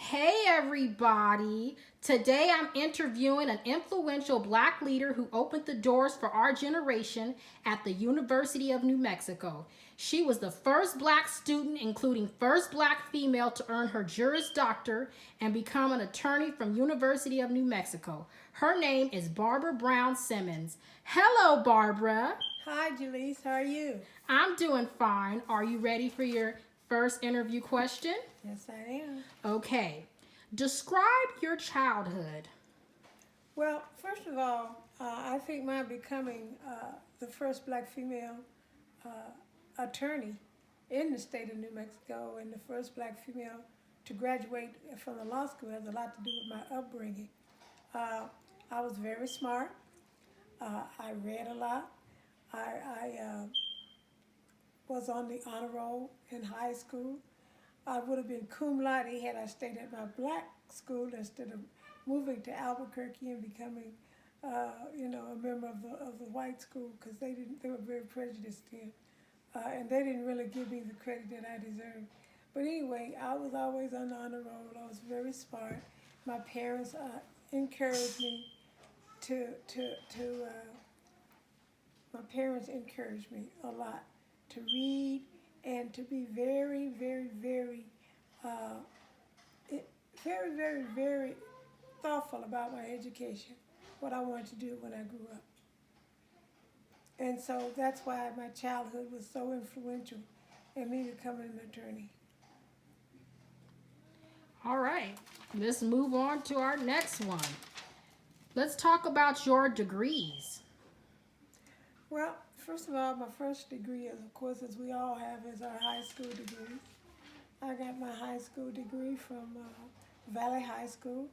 Hey everybody! Today I'm interviewing an influential black leader who opened the doors for our generation at the University of New Mexico. She was the first black student, including first black female, to earn her Juris Doctor and become an attorney from University of New Mexico. Her name is Barbara Brown Simmons. Hello, Barbara. Hi, Jaleese. How are you? I'm doing fine. Are you ready for your first interview question? Yes, I am. Okay. Describe your childhood. Well, first of all, I think my becoming the first black female uh, attorney in the state of New Mexico and the first black female to graduate from the law school has a lot to do with my upbringing. Uh, I was very smart. I read a lot. I was on the honor roll in high school. I would have been cum laude had I stayed at my black school instead of moving to Albuquerque and becoming, a member of the white school because they were very prejudiced then, and they didn't really give me the credit that I deserved. But anyway, I was always on the honor roll. I was very smart. My parents encouraged me to my parents encouraged me a lot to read and to be very, very, very, uh, very, very, very thoughtful about my education, what I wanted to do when I grew up. And so that's why my childhood was so influential in me becoming an attorney. All right. Let's move on to our next one. Let's talk about your degrees. Well, first of all, my first degree is, of course, as we all have, is our high school degree. I got my high school degree from Valley High School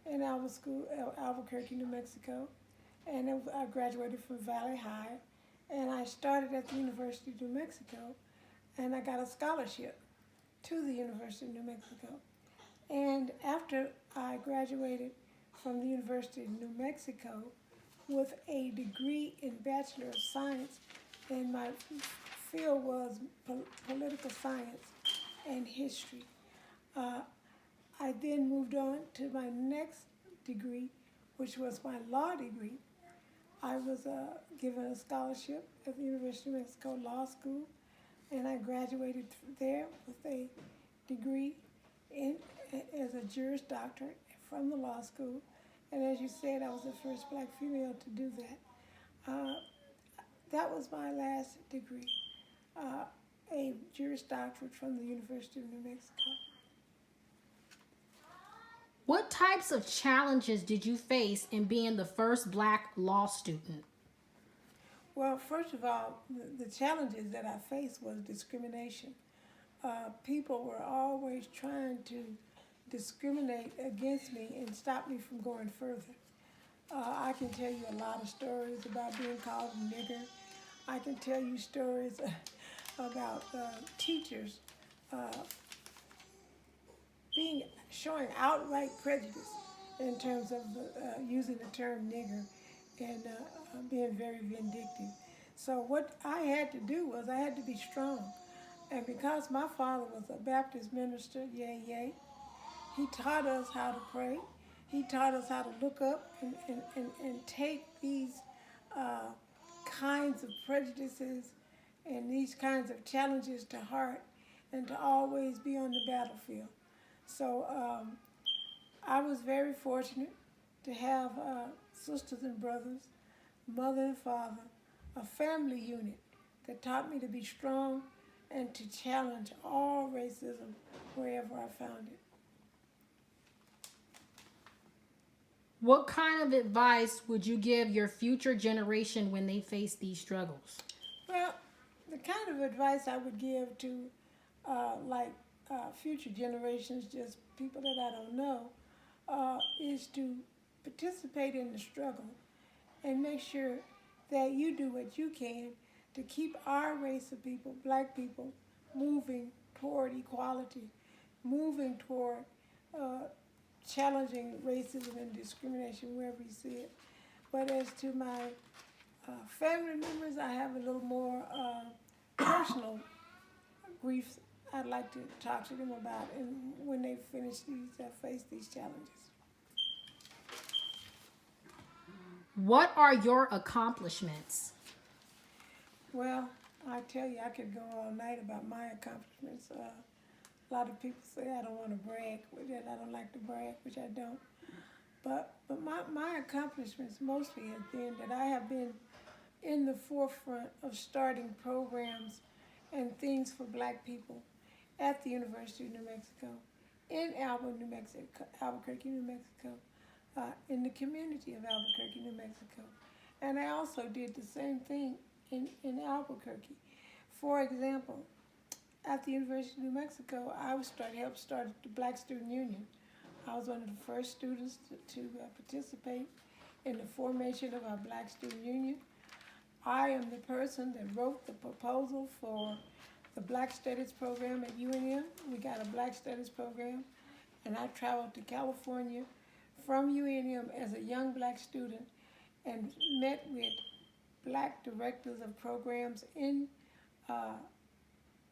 in Albuquerque, New Mexico. And I graduated from Valley High. And I started at the University of New Mexico. And I got a scholarship to the University of New Mexico. And after I graduated from the University of New Mexico with a degree in Bachelor of Science, and my field was political science and history. Uh, I then moved on to my next degree, which was my law degree. I was given a scholarship at the University of Mexico Law School, and I graduated there with a degree in as a Juris Doctor from the law school. And as you said, I was the first black female to do that. That was my last degree, a Juris Doctorate from the University of New Mexico. What types of challenges did you face in being the first black law student? Well, first of all, the challenges that I faced was discrimination. People were always trying to discriminate against me and stop me from going further. I can tell you a lot of stories about being called a nigger. I can tell you stories about teachers uh, showing outright prejudice in terms of using the term nigger and being very vindictive. So what I had to do was I had to be strong. And because my father was a Baptist minister, yay, yay, he taught us how to pray. He taught us how to look up and take these uh, kinds of prejudices and these kinds of challenges to heart and to always be on the battlefield. So I was very fortunate to have sisters and brothers, mother and father, a family unit that taught me to be strong and to challenge all racism wherever I found it. What kind of advice would you give your future generation when they face these struggles? Well, the kind of advice I would give to future generations, just people that I don't know, is to participate in the struggle and make sure that you do what you can to keep our race of people, black people, moving toward equality, moving toward uh, challenging racism and discrimination wherever you see it. But as to my family members, I have a little more personal grief I'd like to talk to them about and when they finish face these challenges. What are your accomplishments? Well, I tell you, I could go all night about my accomplishments. A lot of people say I don't want to brag, which I don't like to brag, which I don't. But my accomplishments mostly have been that I have been in the forefront of starting programs and things for black people at the University of New Mexico, in Albuquerque, New Mexico, in the community of Albuquerque, New Mexico. And I also did the same thing in Albuquerque. For example, at the University of New Mexico, helped start the Black Student Union. I was one of the first students to participate in the formation of our Black Student Union. I am the person that wrote the proposal for the Black Studies program at UNM. We got a Black Studies program, and I traveled to California from UNM as a young black student and met with black directors of programs uh,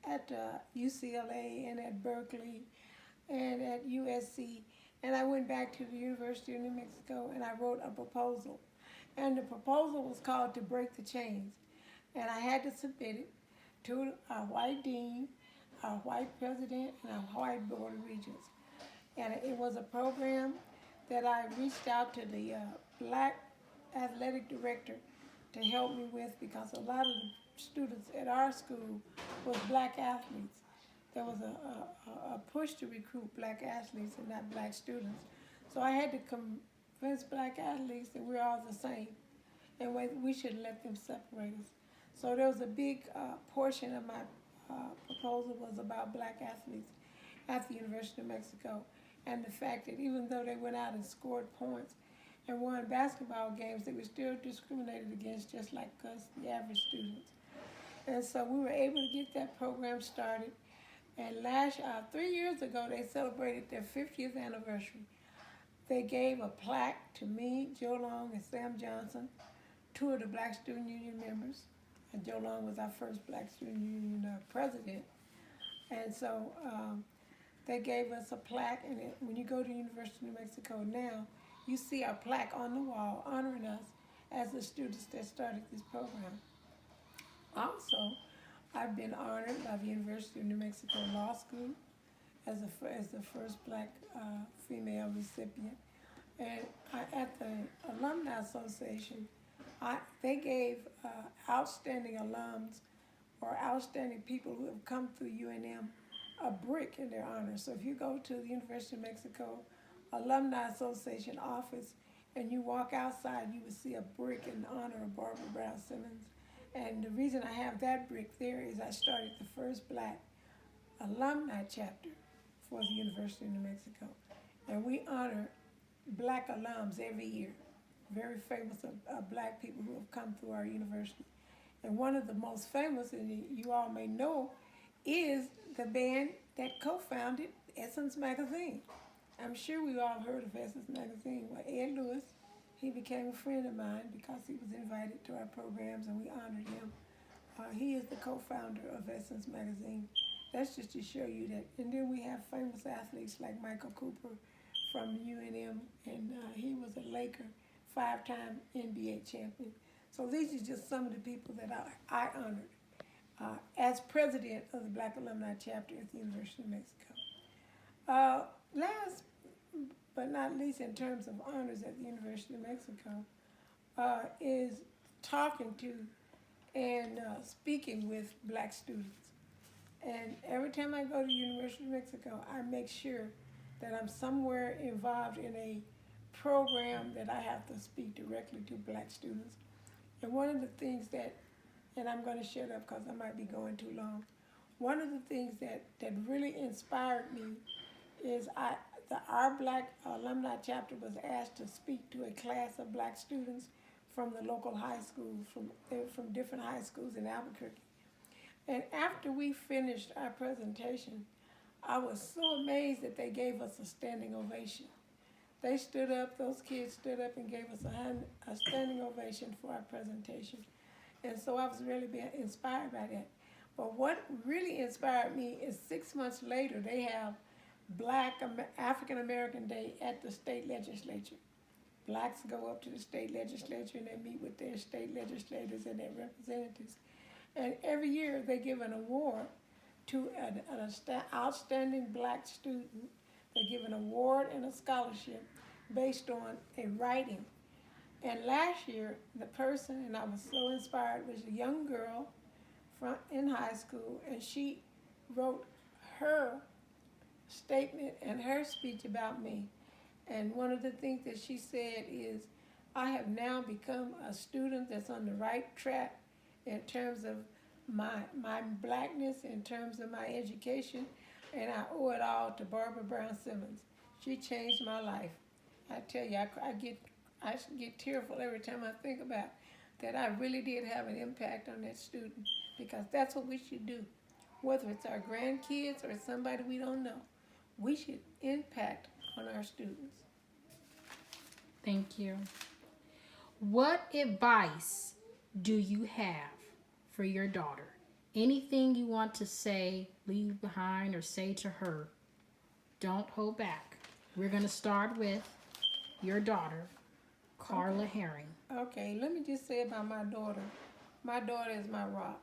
at UCLA and at Berkeley and at USC. And I went back to the University of New Mexico and I wrote a proposal. And the proposal was called To Break the Chains. And I had to submit it to our white dean, our white president, and our white board of regents. And it was a program that I reached out to the black athletic director to help me with because a lot of the students at our school was black athletes. There was a push to recruit black athletes and not black students. So I had to convince black athletes that we're all the same and we shouldn't let them separate us. So there was a big portion of my proposal was about black athletes at the University of New Mexico and the fact that even though they went out and scored points and won basketball games, they were still discriminated against just like us, the average students. And so we were able to get that program started. And 3 years ago, they celebrated their 50th anniversary. They gave a plaque to me, Joe Long, and Sam Johnson, two of the Black Student Union members. And Joe Long was our first Black Student Union president. And so they gave us a plaque. And when you go to the University of New Mexico now, you see our plaque on the wall honoring us as the students that started this program. Also, I've been honored by the University of New Mexico Law School as the first black female recipient. And at the Alumni Association, they gave outstanding alums or outstanding people who have come through UNM a brick in their honor. So if you go to the University of Mexico Alumni Association office and you walk outside, you will see a brick in honor of Barbara Brown Simmons. And the reason I have that brick there is I started the first black alumni chapter for the University of New Mexico. And we honor black alums every year, very famous black people who have come through our university. And one of the most famous, and you all may know, is the band that co-founded Essence Magazine. I'm sure we all heard of Essence Magazine. Well, Ed Lewis, he became a friend of mine because he was invited to our programs and we honored him. He is the co-founder of Essence Magazine. That's just to show you that. And then we have famous athletes like Michael Cooper from UNM, and he was a Laker, 5-time NBA champion. So these are just some of the people that I honored as president of the Black Alumni Chapter at the University of Mexico. Last but not least in terms of honors at the University of Mexico is talking to and speaking with black students. And every time I go to the University of Mexico, I make sure that I'm somewhere involved in a program that I have to speak directly to black students. And one of the things that, and I'm going to shut up because I might be going too long, one of the things that really inspired me is our Black Alumni Chapter was asked to speak to a class of black students from the local high schools, from different high schools in Albuquerque. And after we finished our presentation, I was so amazed that they gave us a standing ovation. They stood up, those kids stood up and gave us a standing ovation for our presentation. And so I was really being inspired by that. But what really inspired me is 6 months later, they have African American Day at the state legislature. Blacks go up to the state legislature and they meet with their state legislators and their representatives. And every year they give an award to an outstanding black student. They give an award and a scholarship based on a writing. And last year, the person, and I was so inspired, was a young girl in high school, and she wrote her statement and her speech about me. And one of the things that she said is, I have now become a student that's on the right track in terms of my blackness, in terms of my education, and I owe it all to Barbara Brown Simmons. She changed my life. I tell you, I get tearful every time I think about that. I really did have an impact on that student, because that's what we should do. Whether it's our grandkids or somebody we don't know, we should impact on our students. Thank you. What advice do you have for your daughter? Anything you want to say, leave behind, or say to her, don't hold back. We're going to start with your daughter, Carla Herring. Okay, let me just say about my daughter. My daughter is my rock,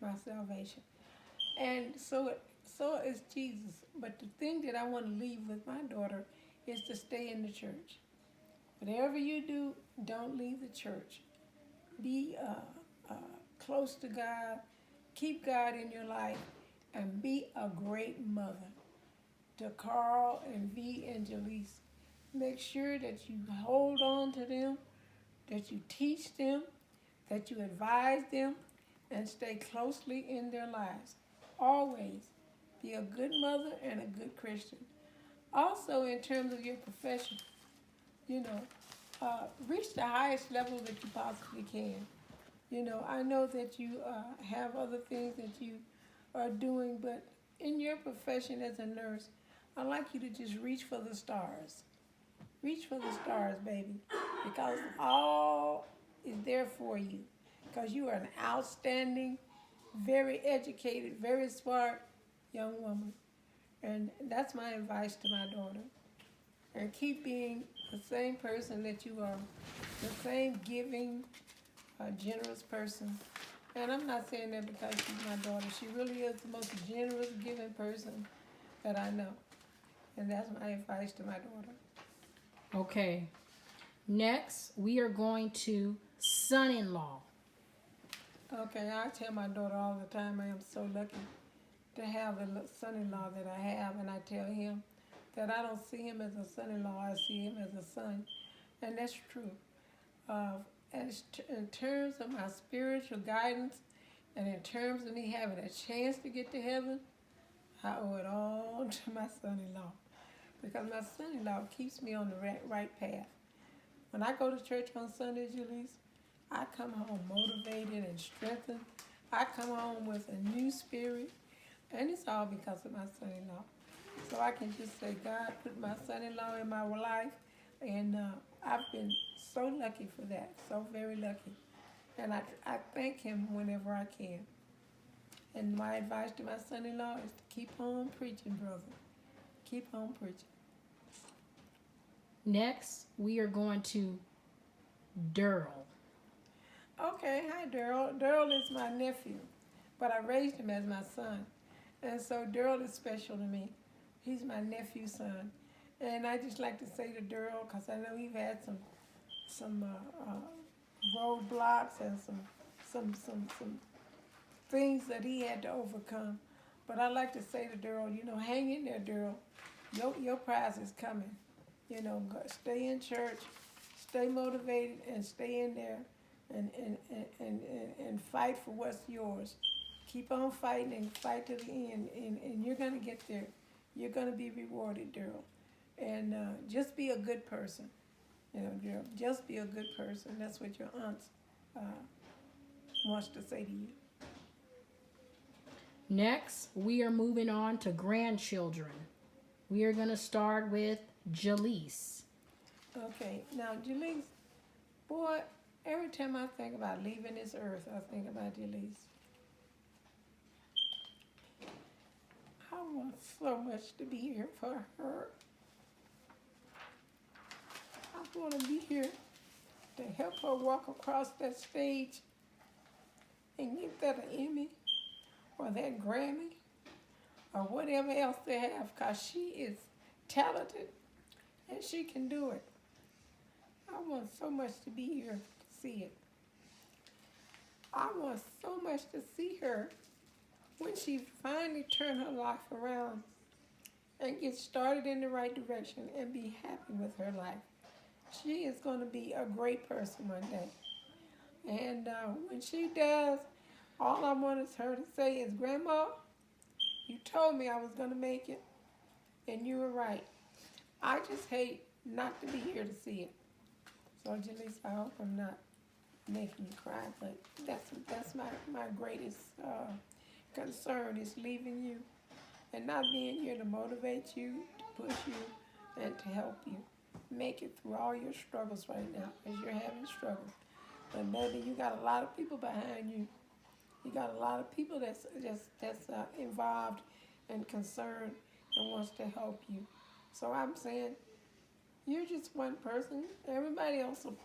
my salvation. And so is Jesus. But the thing that I want to leave with my daughter is to stay in the church. Whatever you do, don't leave the church. Be close to God. Keep God in your life. And be a great mother to Carl and V and Jaleese. Make sure that you hold on to them, that you teach them, that you advise them, and stay closely in their lives. Always be a good mother and a good Christian. Also, in terms of your profession, you know, reach the highest level that you possibly can. You know, I know that you have other things that you are doing, but in your profession as a nurse, I'd like you to just reach for the stars. Reach for the stars, baby, because all is there for you. Because you are an outstanding, very educated, very smart young woman. And that's my advice to my daughter. And keep being the same person that you are, the same giving, generous person. And I'm not saying that because she's my daughter. She really is the most generous, giving person that I know. And that's my advice to my daughter. Okay. Next, we are going to son-in-law. Okay, I tell my daughter all the time I am so lucky to have the son-in-law that I have, and I tell him that I don't see him as a son-in-law, I see him as a son, and that's true. In terms of my spiritual guidance, and in terms of me having a chance to get to heaven, I owe it all to my son-in-law, because my son-in-law keeps me on the right path. When I go to church on Sundays, Ulysses, I come home motivated and strengthened. I come home with a new spirit, and it's all because of my son-in-law. So I can just say, God put my son-in-law in my life, and I've been so lucky for that, so very lucky. And I thank him whenever I can. And my advice to my son-in-law is to keep on preaching, brother. Keep on preaching. Next, we are going to Daryl. Okay, hi, Daryl. Daryl is my nephew, but I raised him as my son. And so Daryl is special to me. He's my nephew's son. And I just like to say to Daryl, because I know we've had some roadblocks and some things that he had to overcome. But I like to say to Daryl, hang in there, Daryl. Your prize is coming. Stay in church, stay motivated, and stay in there, and fight for what's yours. Keep on fighting and fight to the end, and you're gonna get there. You're gonna be rewarded, Daryl. And just be a good person. Daryl, just be a good person. That's what your aunt wants to say to you. Next, we are moving on to grandchildren. We are going to start with Jaleese. Okay, now Jaleese, boy, every time I think about leaving this earth, I think about Jaleese. I want so much to be here for her. I want to be here to help her walk across that stage and give that an Emmy or that Grammy or whatever else they have, because she is talented and she can do it. I want so much to be here to see it. I want so much to see her when she finally turn her life around and get started in the right direction and be happy with her life. She is going to be a great person one day. And when she does, all I want is her to say is, Grandma, you told me I was going to make it, and you were right. I just hate not to be here to see it. So, Jaleesa, I hope I'm not making you cry, but that's my greatest concern is leaving you and not being here to motivate you, to push you, and to help you make it through all your struggles right now, because you're having struggles. But baby, you got a lot of people behind you. You got a lot of people that's involved and concerned and wants to help you. So I'm saying, you're just one person. Everybody else will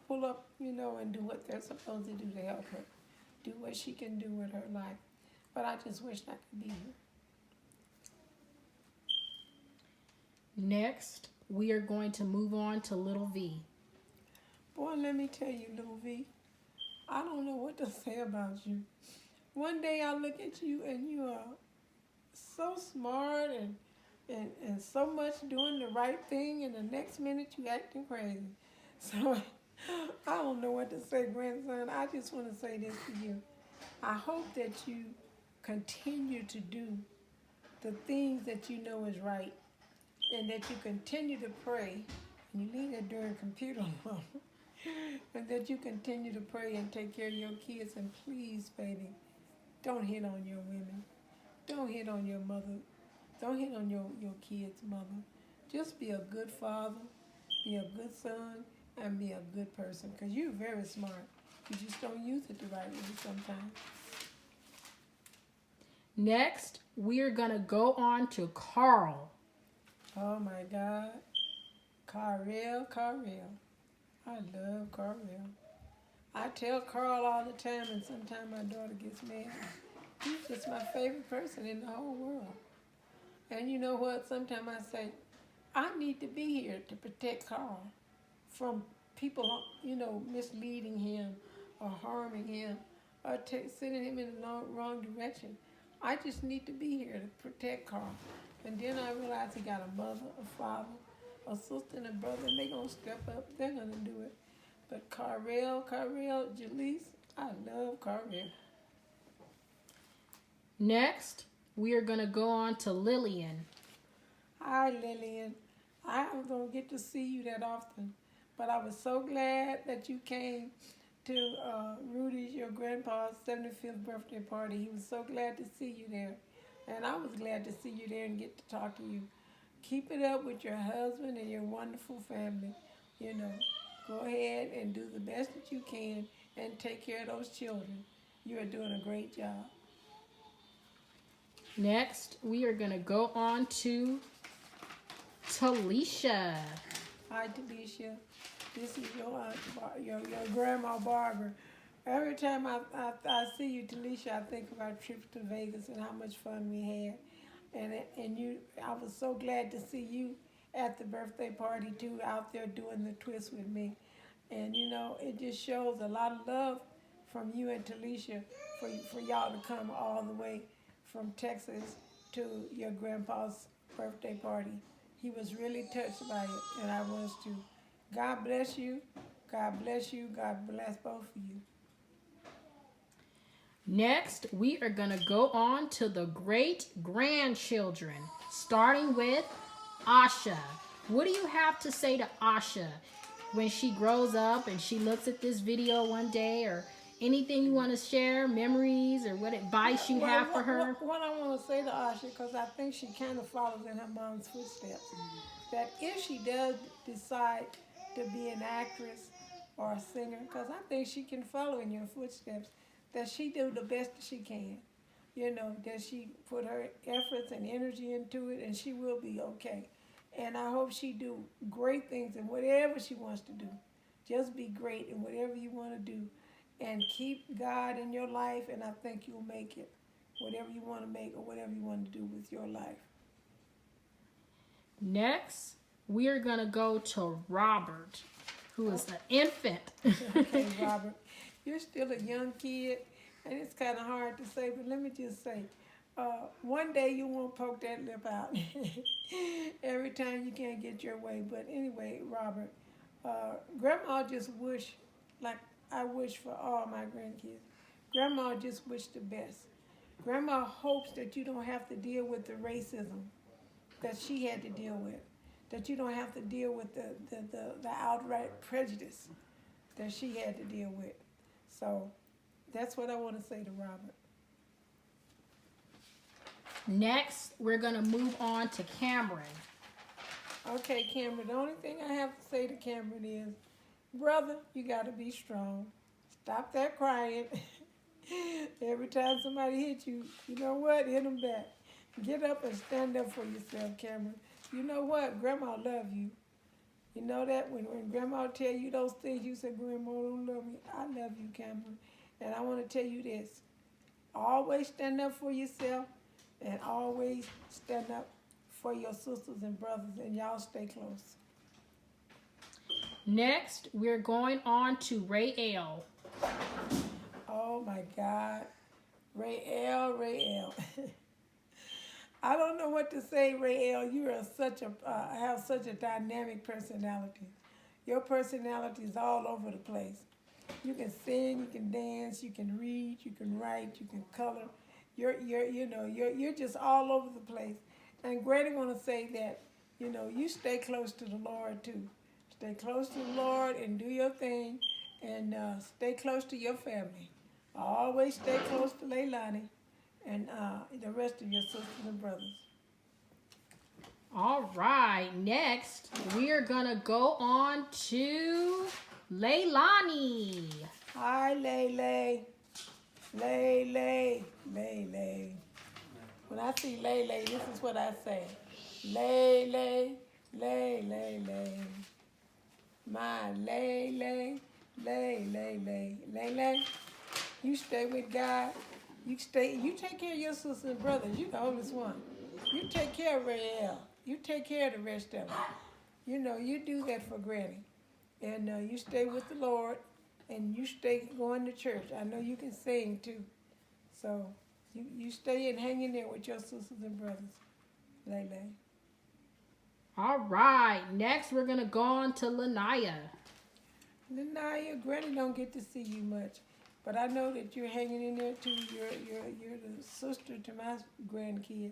pull up, and do what they're supposed to do to help her, do what she can do with her life. But I just wish I could be here. Next, we are going to move on to Little V. Boy, let me tell you, Little V, I don't know what to say about you. One day I look at you and you are so smart and so much doing the right thing, and the next minute you acting crazy. So I don't know what to say, grandson. I just want to say this to you. I hope that you continue to do the things that you know is right, and that you continue to pray. And you leave that during computer alone. And that you continue to pray and take care of your kids. And please, baby, don't hit on your women. Don't hit on your mother. Don't hit on your kids' mother. Just be a good father, be a good son, and be a good person. Because you're very smart. You just don't use it the right way sometimes. Next, we are going to go on to Carl. Oh my God. Carl. I love Carl. I tell Carl all the time, and sometimes my daughter gets mad. He's just my favorite person in the whole world. And you know what? Sometimes I say, I need to be here to protect Carl from people, misleading him or harming him or sending him in the wrong direction. I just need to be here to protect Carl. And then I realize he got a mother, a father, a sister, and a brother, and they're going to step up. They're going to do it. But Carl, Jaleesa, I love Carl. Next, we are going to go on to Lillian. Hi, Lillian. I don't get to see you that often, but I was so glad that you came to Rudy's, your grandpa's 75th birthday party. He was so glad to see you there. And I was glad to see you there and get to talk to you. Keep it up with your husband and your wonderful family. Go ahead and do the best that you can and take care of those children. You are doing a great job. Next, we are going to go on to Talisha. Hi, Talisha. This is your grandma Barbara. Every time I see you, Talisha, I think about trips to Vegas and how much fun we had. I was so glad to see you at the birthday party too, out there doing the twist with me. And it just shows a lot of love from you and Talisha for y'all to come all the way from Texas to your grandpa's birthday party. He was really touched by it, and I was too. God bless you. God bless you. God bless both of you. Next, we are going to go on to the great grandchildren, starting with Asha. What do you have to say to Asha when she grows up and she looks at this video one day, or anything you want to share, memories, or what advice you have for her? What I want to say to Asha, because I think she kind of follows in her mom's footsteps, that if she does decide to be an actress or a singer, because I think she can follow in your footsteps, that she do the best that she can. that she put her efforts and energy into it, and she will be okay. And I hope she do great things in whatever she wants to do. Just be great in whatever you want to do, and keep God in your life, and I think you'll make it. Whatever you want to make or whatever you want to do with your life. Next, we are going to go to Robert, who is an infant. Okay, Robert, you're still a young kid, and it's kind of hard to say, but let me just say, one day you won't poke that lip out every time you can't get your way. But anyway, Robert, Grandma just wish, like I wish for all my grandkids, Grandma just wish the best. Grandma hopes that you don't have to deal with the racism that she had to deal with, that you don't have to deal with the outright prejudice that she had to deal with. So that's what I want to say to Robert. Next, we're going to move on to Cameron. Okay, Cameron, the only thing I have to say to Cameron is, brother, you got to be strong. Stop that crying. Every time somebody hits you, you know what? Hit them back. Get up and stand up for yourself, Cameron. You know what? Grandma love you. You know that when Grandma tell you those things, you say, Grandma don't love me. I love you, Cameron. And I want to tell you this. Always stand up for yourself, and always stand up for your sisters and brothers, and y'all stay close. Next, we're going on to Ray L. Oh my God. Ray L. I don't know what to say, Ray L. You are have such a dynamic personality. Your personality is all over the place. You can sing, you can dance, you can read, you can write, you can color. You're just all over the place. And Granny want to say that, you stay close to the Lord too. Stay close to the Lord and do your thing, and stay close to your family. Always stay close to Leilani and the rest of your sisters and brothers. All right, next, we are going to go on to Leilani. Hi, Lele. Lele. Lele. When I see Lele, this is what I say. Lele. Lele. My Lele. Lele. You stay with God. You take care of your sisters and brothers. You the oldest one. You take care of Rael. You take care of the rest of them. You do that for Granny. And you stay with the Lord, and you stay going to church. I know you can sing too. So you stay and hang in there with your sisters and brothers. Lele. All right, next we're going to go on to Lanaya. Lanaya, Granny don't get to see you much. But I know that you're hanging in there too. You're the sister to my grandkids.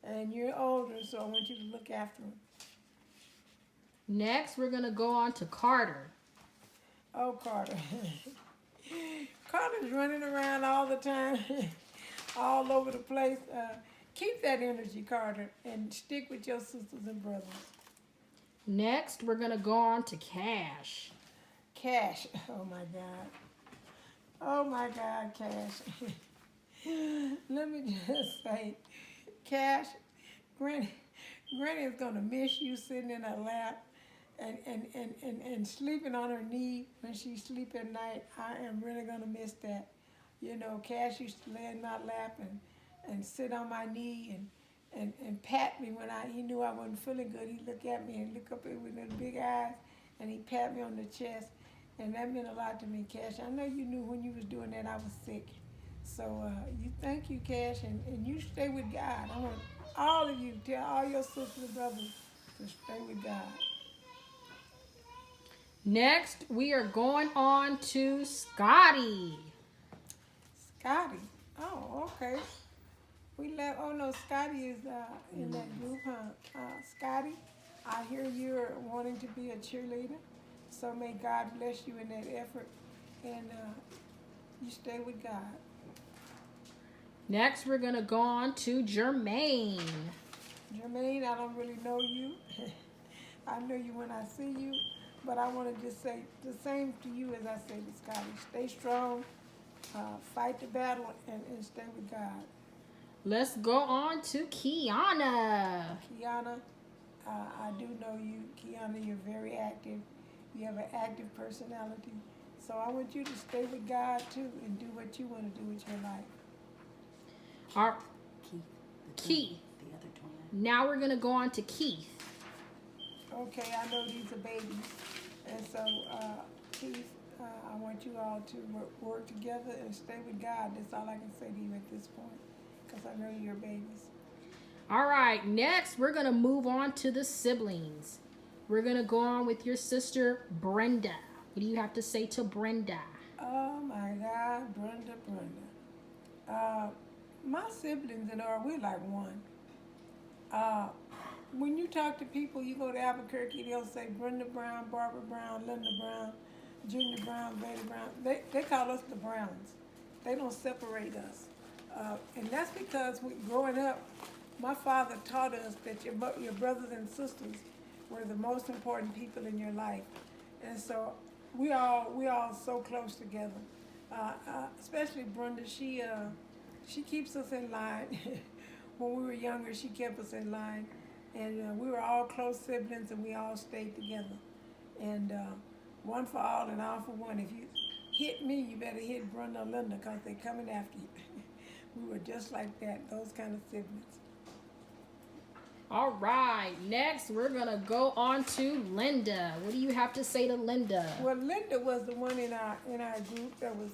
And you're older, so I want you to look after them. Next, we're going to go on to Carter. Oh, Carter. Carter's running around all the time, all over the place. Keep that energy, Carter, and stick with your sisters and brothers. Next, we're going to go on to Cash. Cash. Oh, my God. Oh, my God, Cash. Let me just say, Cash, Granny is going to miss you sitting in her lap and sleeping on her knee when she sleep at night. I am really going to miss that. Cash used to lay in my lap and sit on my knee and pat me when he knew I wasn't feeling good. He'd look at me and look up at me with those big eyes, and he'd pat me on the chest. And that meant a lot to me, Cash. I know you knew when you was doing that I was sick. So you thank you, Cash, and you stay with God. I want all of you to tell all your sisters and brothers to stay with God. Next, we are going on to Scotty. Scotty. Oh, okay. Oh no, Scotty is in that group, huh? Scotty, I hear you're wanting to be a cheerleader. So may God bless you in that effort, and you stay with God. Next, we're going to go on to Jermaine. Jermaine, I don't really know you. I know you when I see you, but I want to just say the same to you as I say to Scotty. Stay strong, fight the battle, and stay with God. Let's go on to Kiana. Kiana, I do know you. Kiana, you're very active. You have an active personality. So I want you to stay with God too and do what you want to do with your life. Our Keith, Keith. the other twin. Now we're gonna go on to Keith. Okay, I know these are babies. And so, Keith, I want you all to work together and stay with God. That's all I can say to you at this point because I know you're babies. All right, next we're gonna move on to the siblings. We're gonna go on with your sister Brenda. What do you have to say to Brenda? Oh my God, Brenda. Uh, my siblings and I, we're like one. Uh, when you talk to people, you go to Albuquerque, they'll say Brenda Brown, Barbara Brown, Linda Brown, Junior Brown, Betty Brown. They call us the Browns. They don't separate us. And that's because growing up, my father taught us that your brothers and sisters were the most important people in your life. And so we all so close together. Especially Brenda, she keeps us in line. When we were younger, she kept us in line, and we were all close siblings, and we all stayed together. And one for all and all for one. If you hit me, you better hit Brenda or Linda, because they're coming after you. We were just like that, those kind of siblings. All right, next we're gonna go on to Linda. What do you have to say to Linda? Well, Linda was the one in our group that was.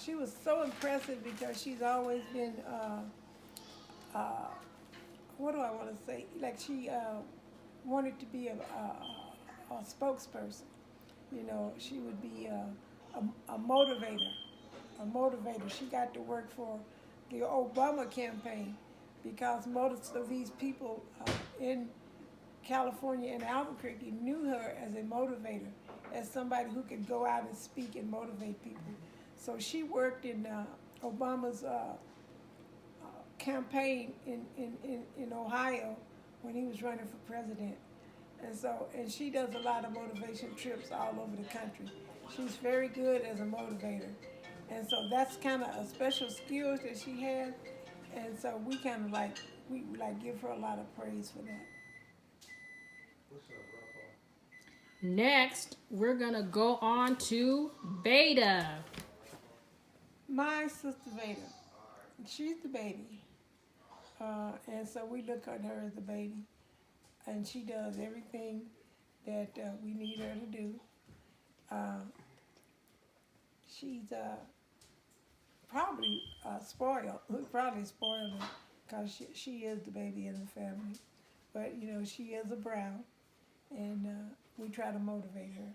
She was so impressive because she's always been. Uh, what do I want to say? Like she wanted to be a spokesperson. You know, she would be a motivator. A motivator. She got to work for the Obama campaign because most of these people in California and Albuquerque knew her as a motivator, as somebody who could go out and speak and motivate people. So she worked in Obama's campaign in Ohio when he was running for president. And she does a lot of motivation trips all over the country. She's very good as a motivator. And so that's kind of a special skills that she has. And so we kind of we give her a lot of praise for that. Next, we're gonna go on to Beta. My sister Veda, she's the baby. And so we look at her as the baby. And she does everything that we need her to do. She's probably spoiled. We probably spoiled her because she is the baby in the family. But, you know, she is a Brown. And we try to motivate her.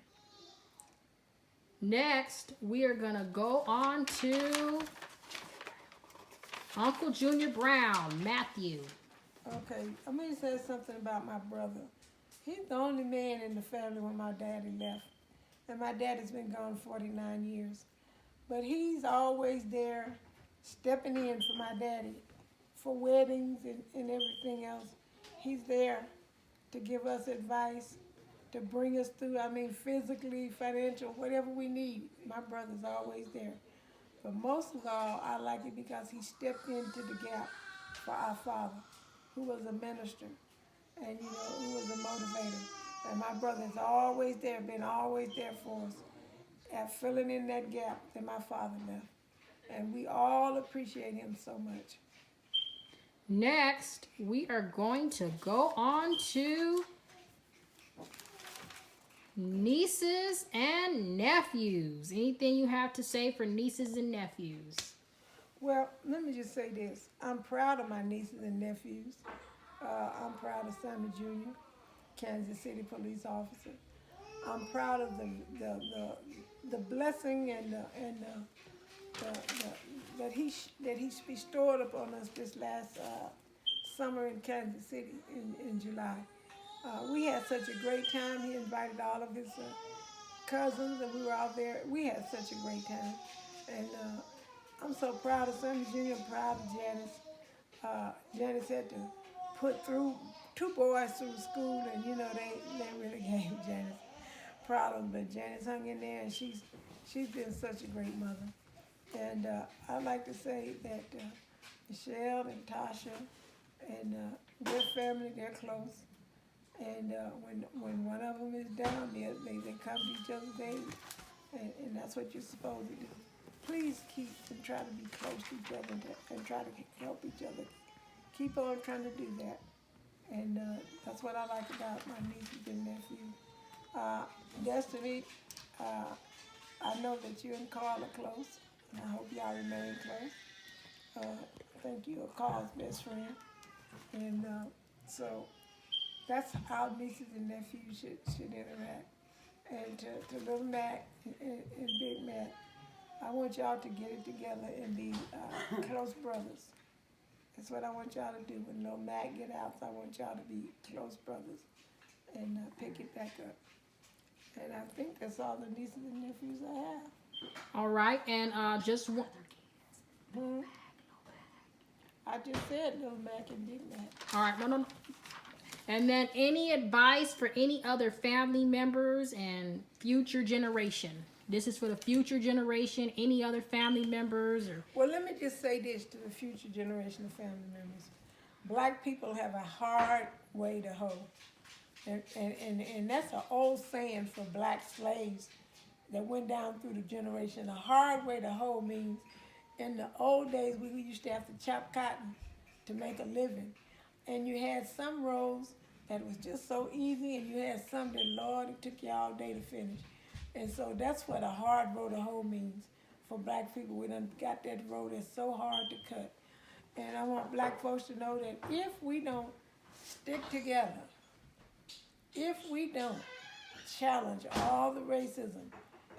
Next, we are gonna go on to Uncle Junior Brown, Matthew. Okay, I'm going to say something about my brother. He's the only man in the family when my daddy left. And my daddy's been gone 49 years. But he's always there stepping in for my daddy for weddings and everything else. He's there to give us advice, to bring us through, physically, financial, whatever we need. My brother's always there. But most of all, I like it because he stepped into the gap for our father, who was a minister and, who was a motivator. And my brother's always there, been always there for us at filling in that gap that my father left. And we all appreciate him so much. Next, we are going to go on to nieces and nephews. Anything you have to say for nieces and nephews? Well, let me just say this. I'm proud of my nieces and nephews. I'm proud of Sammy Jr., Kansas City police officer. I'm proud of the blessing and that he's bestowed upon us this last summer in Kansas City in July. We had such a great time. He invited all of his cousins, and we were out there. We had such a great time. And I'm so proud of Sammy Jr. I'm proud of Janice. Janice had to put through 2 boys through school, and they really gave Janice problems. But Janice hung in there, and she's been such a great mother. And I'd like to say that Michelle and Tasha, and their family, they're close. And when one of them is down, they come to each other's aid, and that's what you're supposed to do. Please keep and try to be close to each other and try to help each other. Keep on trying to do that. And that's what I like about my nieces and nephews. Destiny, uh, I know that you and Carl are close, and I hope y'all remain close. I think you are Carl's best friend. And so that's how nieces and nephews should interact. And to little Mac and Big Mac, I want y'all to get it together and be close brothers. That's what I want y'all to do. When little Mac get out, I want y'all to be close brothers and pick it back up. And I think that's all the nieces and nephews I have. All right, and just one. Hmm? I just said little Mac and Big Mac. All right, no. And then any advice for any other family members and future generation? This is for the future generation. Any other family members or? Well, let me just say this to the future generation of family members. Black people have a hard way to hoe. And that's an old saying for black slaves that went down through the generation. A hard way to hoe means in the old days we used to have to chop cotton to make a living. And you had some rows that was just so easy, and you had some that, Lord, it took you all day to finish. And so that's what a hard row to hoe means for black people. We done got that row that's so hard to cut. And I want black folks to know that if we don't stick together, if we don't challenge all the racism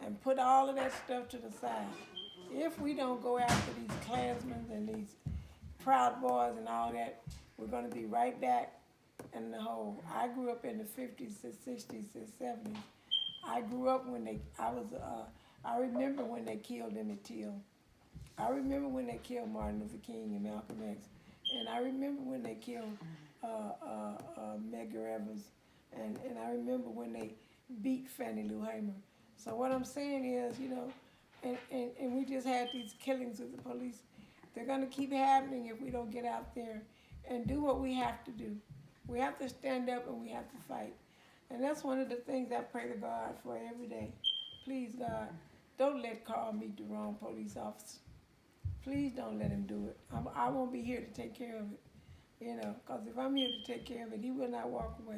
and put all of that stuff to the side, if we don't go after these Klansmen and these Proud Boys and all that, we're going to be right back in the hole. I grew up in the 50s, the 60s, the 70s. I grew up when I remember when they killed Emmett Till. I remember when they killed Martin Luther King and Malcolm X. And I remember when they killed Medgar Evers. And I remember when they beat Fannie Lou Hamer. So what I'm saying is, and we just had these killings with the police. They're going to keep happening if we don't get out there and do what we have to do. We have to stand up and we have to fight. And that's one of the things I pray to God for every day. Please, God, don't let Carl meet the wrong police officer. Please don't let him do it. I won't be here to take care of it, because if I'm here to take care of it, he will not walk away.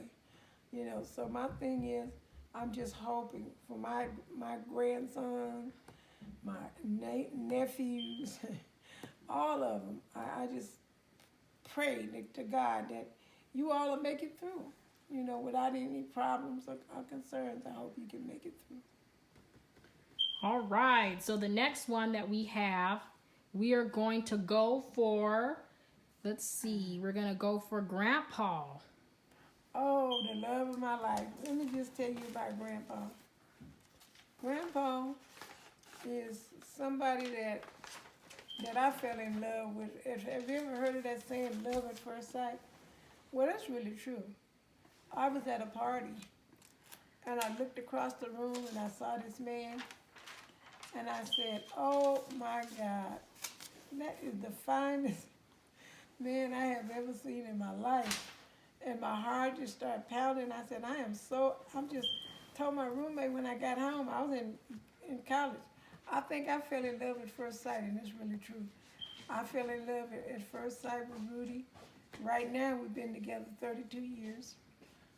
So my thing is, I'm just hoping for my grandson, my nephews, all of them. I just pray to God that you all will make it through, without any problems or concerns. I hope you can make it through. All right, so the next one that we have, we are going to go for, we're going to go for Grandpa. Oh, the love of my life. Let me just tell you about Grandpa. Grandpa is somebody that I fell in love with. Have you ever heard of that saying, love at first sight? Well, that's really true. I was at a party, and I looked across the room, and I saw this man, and I said, oh, my God, that is the finest man I have ever seen in my life. And my heart just started pounding. I said, I'm just told my roommate when I got home, I was in college. I think I fell in love at first sight, and it's really true. I fell in love at first sight with Rudy. Right now, we've been together 32 years.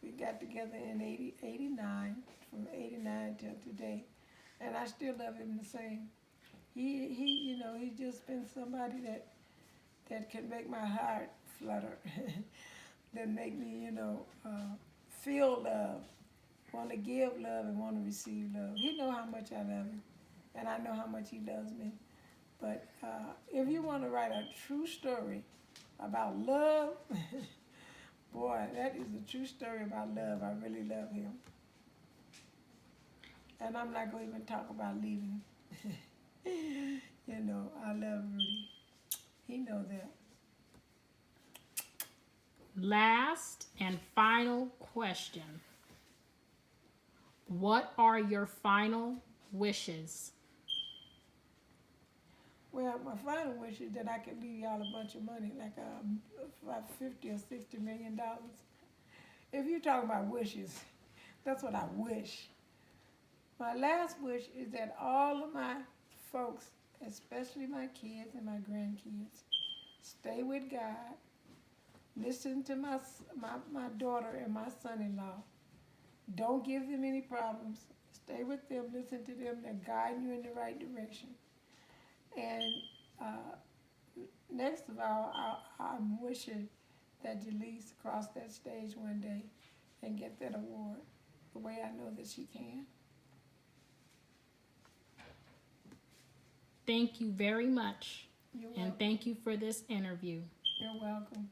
We got together in 89, from 89 till today. And I still love him the same. He's just been somebody that can make my heart flutter. That make me, feel love, want to give love and want to receive love. He know how much I love him, and I know how much he loves me. But if you want to write a true story about love, boy, that is a true story about love. I really love him. And I'm not going to even talk about leaving. I love Rudy. He knows that. Last and final question. What are your final wishes? Well, my final wish is that I could leave y'all a bunch of money, like about $50 or $60 million. If you talk about wishes, that's what I wish. My last wish is that all of my folks, especially my kids and my grandkids, stay with God, listen to my daughter and my son-in-law. Don't give them any problems. Stay with them, listen to them. They're guiding you in the right direction. And uh, next of all, I'm wishing that Jaleese cross that stage one day and get that award the way I know that she can. Thank you very much. You're And welcome. thank you for this interview. You're welcome.